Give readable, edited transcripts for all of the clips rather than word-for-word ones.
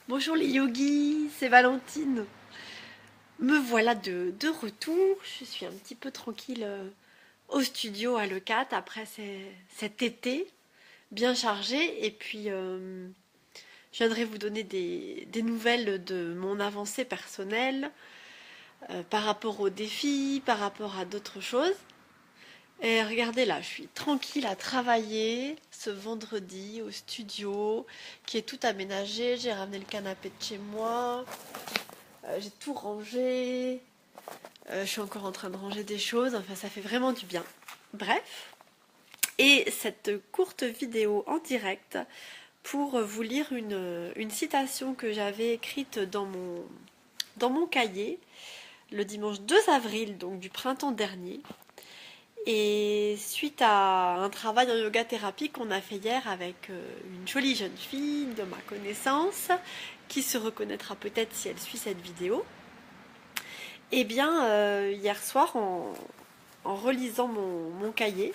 Bonjour les yogis, c'est Valentine. Me voilà de retour. Je suis un petit peu tranquille au studio à l'E4 après cet été bien chargé. Et puis, je viendrai vous donner des nouvelles de mon avancée personnelle par rapport aux défis, par rapport à d'autres choses. Et regardez là, je suis tranquille à travailler ce vendredi au studio qui est tout aménagé. J'ai ramené le canapé de chez moi. J'ai tout rangé. Je suis encore en train de ranger des choses. Enfin, ça fait vraiment du bien. Bref. Et cette courte vidéo en direct pour vous lire une citation que j'avais écrite dans mon cahier le dimanche 2 avril, donc du printemps dernier. Et suite à un travail en yoga thérapie qu'on a fait hier avec une jolie jeune fille de ma connaissance, qui se reconnaîtra peut-être si elle suit cette vidéo, eh bien, hier soir, en relisant mon cahier,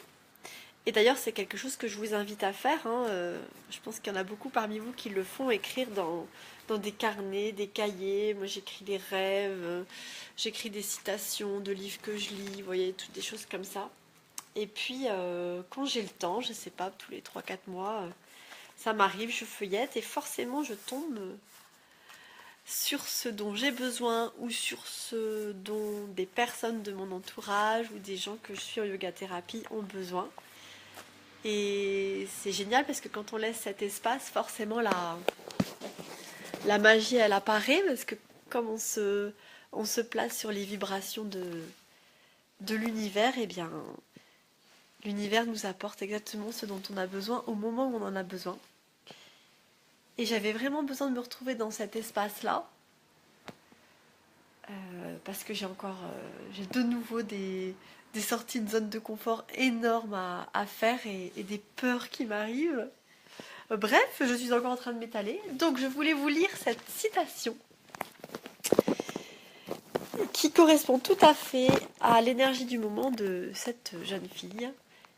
et d'ailleurs c'est quelque chose que je vous invite à faire, hein, je pense qu'il y en a beaucoup parmi vous qui le font, écrire dans des carnets, des cahiers. Moi j'écris des rêves, j'écris des citations de livres que je lis, vous voyez, toutes des choses comme ça. Et puis quand j'ai le temps, je sais pas, tous les 3 4 mois, ça m'arrive, je feuillette et forcément je tombe sur ce dont j'ai besoin ou sur ce dont des personnes de mon entourage ou des gens que je suis en yoga thérapie ont besoin. Et c'est génial parce que quand on laisse cet espace, forcément la magie elle apparaît parce que comme on se place sur les vibrations de l'univers, et bien l'univers nous apporte exactement ce dont on a besoin au moment où on en a besoin. Et j'avais vraiment besoin de me retrouver dans cet espace-là. Parce que j'ai de nouveau des sorties de zone de confort énormes à faire et des peurs qui m'arrivent. Bref, je suis encore en train de m'étaler. Donc je voulais vous lire cette citation qui correspond tout à fait à l'énergie du moment de cette jeune fille.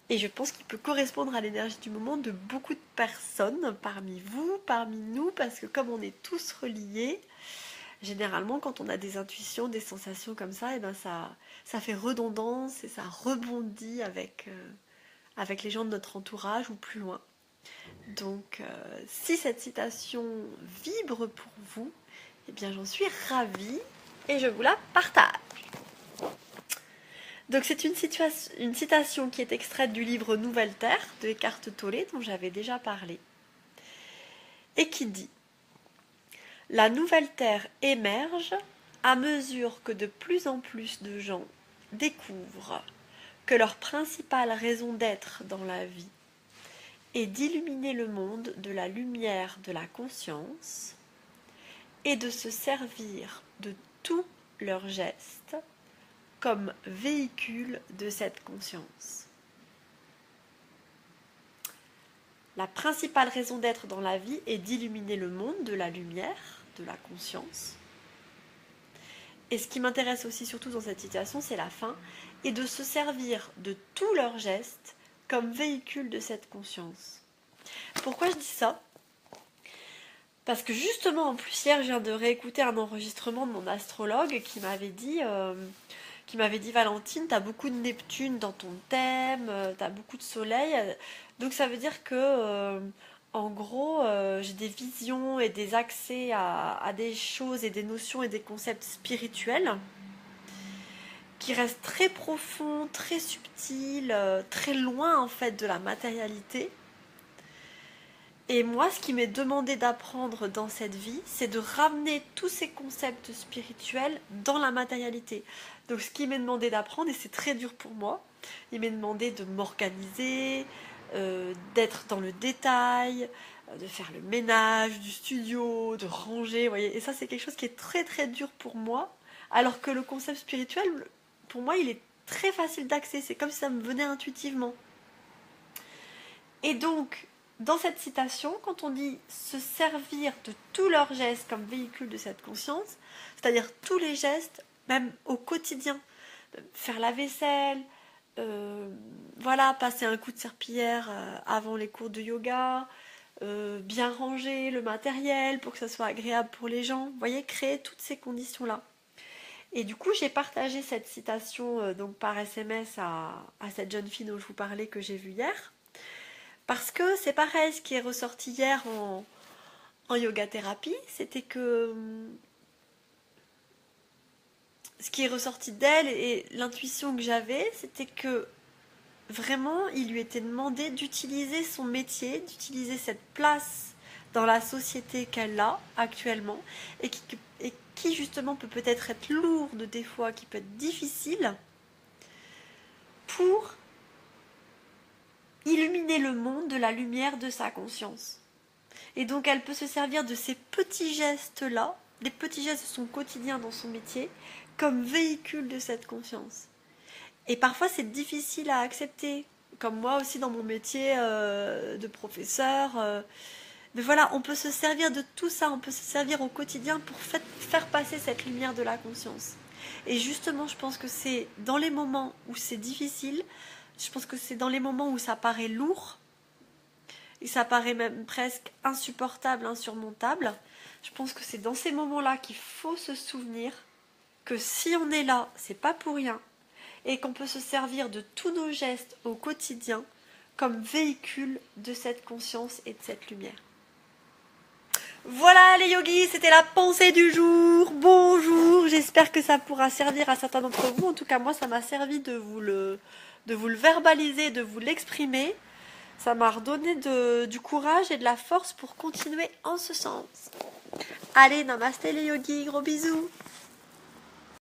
Et je pense qu'il peut correspondre à l'énergie du moment de beaucoup de personnes parmi vous, parmi nous, parce que comme on est tous reliés, généralement, quand on a des intuitions, des sensations comme ça, et ben ça fait redondance et ça rebondit avec les gens de notre entourage ou plus loin. Donc, si cette citation vibre pour vous, eh bien j'en suis ravie et je vous la partage. Donc c'est une citation qui est extraite du livre Nouvelle Terre de Eckhart Tolle, dont j'avais déjà parlé, et qui dit: la nouvelle Terre émerge à mesure que de plus en plus de gens découvrent que leur principale raison d'être dans la vie est d'illuminer le monde de la lumière de la conscience et de se servir de tous leurs gestes comme véhicule de cette conscience. La principale raison d'être dans la vie est d'illuminer le monde de la lumière de la conscience. Et ce qui m'intéresse aussi surtout dans cette citation, c'est la fin, et de se servir de tous leurs gestes comme véhicule de cette conscience. Pourquoi je dis ça ? Parce que justement, en plus, hier, je viens de réécouter un enregistrement de mon astrologue qui m'avait dit Valentine, t'as beaucoup de Neptune dans ton thème, t'as beaucoup de soleil, donc ça veut dire que en gros, j'ai des visions et des accès à des choses et des notions et des concepts spirituels qui restent très profonds, très subtils, très loin en fait de la matérialité. Et moi, ce qui m'est demandé d'apprendre dans cette vie, c'est de ramener tous ces concepts spirituels dans la matérialité. Donc ce qui m'est demandé d'apprendre, et c'est très dur pour moi, il m'est demandé de m'organiser, d'être dans le détail, de faire le ménage du studio, de ranger, vous voyez. Et ça, c'est quelque chose qui est très très dur pour moi, alors que le concept spirituel, pour moi, il est très facile d'accès. C'est comme si ça me venait intuitivement. Et donc, dans cette citation, quand on dit se servir de tous leurs gestes comme véhicule de cette conscience, c'est-à-dire tous les gestes, même au quotidien, faire la vaisselle, voilà, passer un coup de serpillière avant les cours de yoga, bien ranger le matériel pour que ça soit agréable pour les gens. Vous voyez, créer toutes ces conditions-là. Et du coup, j'ai partagé cette citation donc par SMS à cette jeune fille dont je vous parlais que j'ai vue hier. Parce que c'est pareil, ce qui est ressorti hier en yoga thérapie, c'était que ce qui est ressorti d'elle et l'intuition que j'avais, c'était que vraiment, il lui était demandé d'utiliser son métier, d'utiliser cette place dans la société qu'elle a actuellement et qui justement peut-être être lourde des fois, qui peut être difficile, pour illuminer le monde de la lumière de sa conscience. Et donc elle peut se servir de ces petits gestes-là, des petits gestes de son quotidien dans son métier, comme véhicule de cette conscience. Et parfois c'est difficile à accepter, comme moi aussi dans mon métier de professeur. Mais voilà, on peut se servir de tout ça, on peut se servir au quotidien pour faire passer cette lumière de la conscience. Et justement, je pense que c'est dans les moments où c'est difficile, je pense que c'est dans les moments où ça paraît lourd, et ça paraît même presque insupportable, insurmontable. Je pense que c'est dans ces moments-là qu'il faut se souvenir que si on est là, c'est pas pour rien, et qu'on peut se servir de tous nos gestes au quotidien comme véhicule de cette conscience et de cette lumière. Voilà les yogis, c'était la pensée du jour. Bonjour, j'espère que ça pourra servir à certains d'entre vous. En tout cas, moi, ça m'a servi de vous le verbaliser, de vous l'exprimer. Ça m'a redonné du courage et de la force pour continuer en ce sens. Allez, namasté les yogis, gros bisous.